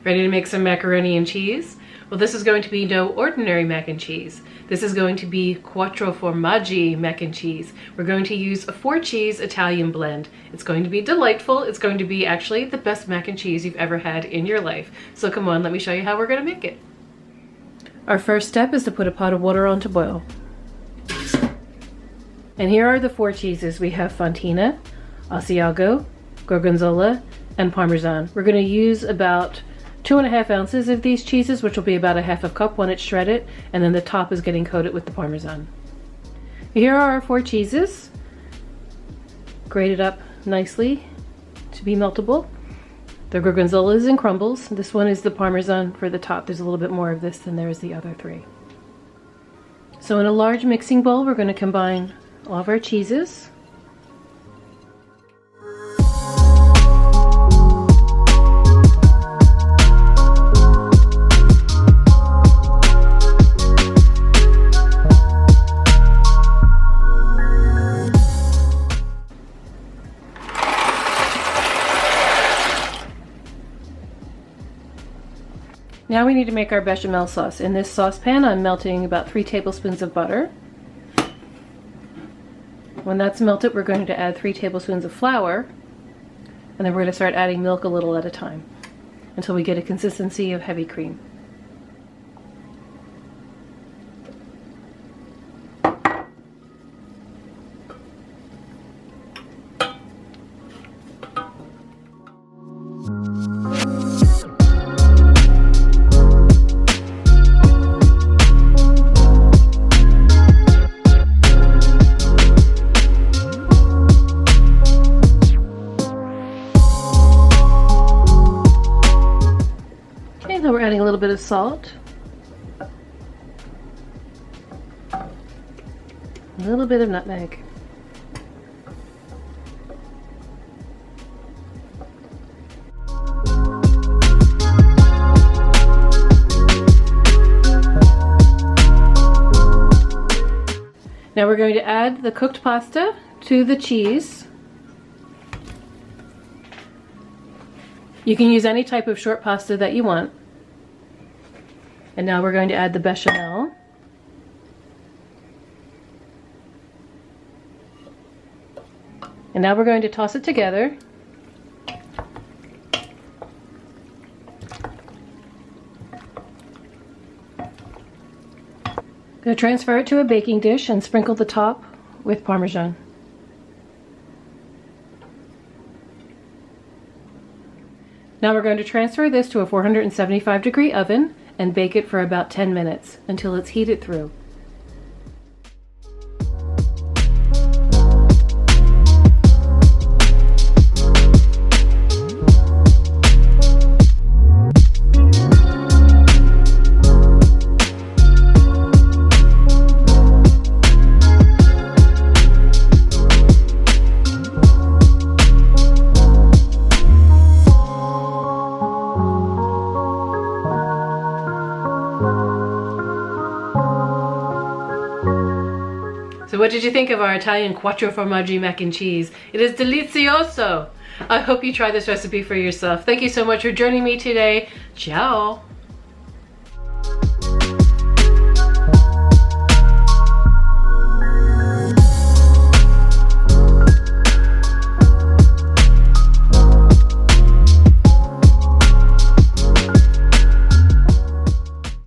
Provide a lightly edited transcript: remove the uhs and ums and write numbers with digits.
Ready to make some macaroni and cheese? Well, this is going to be no ordinary mac and cheese. This is going to be Quattro Formaggi mac and cheese. We're going to use a 4-cheese Italian blend. It's going to be delightful. It's going to be actually the best mac and cheese you've ever had in your life. So come on, let me show you how we're going to make it. Our first step is to put a pot of water on to boil. And here are the 4 cheeses. We have Fontina, Asiago, Gorgonzola, and Parmesan. We're going to use about 2.5 ounces of these cheeses, which will be about 1/2 cup when it's shredded, and then the top is getting coated with the Parmesan. Here are our 4 cheeses, grated up nicely to be meltable. The Gorgonzola is in crumbles. This one is the Parmesan for the top. There's a little bit more of this than there is the other 3. So in a large mixing bowl, we're going to combine all of our cheeses. Now we need to make our bechamel sauce. In this saucepan, I'm melting about 3 tablespoons of butter. When that's melted, we're going to add 3 tablespoons of flour, and then we're going to start adding milk a little at a time until we get a consistency of heavy cream. Now we're adding a little bit of salt, a little bit of nutmeg, now we're going to add the cooked pasta to the cheese. You can use any type of short pasta that you want. And now we're going to add the bechamel. And now we're going to toss it together. Going to transfer it to a baking dish and sprinkle the top with Parmesan. Now we're going to transfer this to a 475-degree oven and bake it for about 10 minutes until it's heated through. So what did you think of our Italian Quattro Formaggi mac and cheese? It is delizioso! I hope you try this recipe for yourself. Thank you so much for joining me today. Ciao!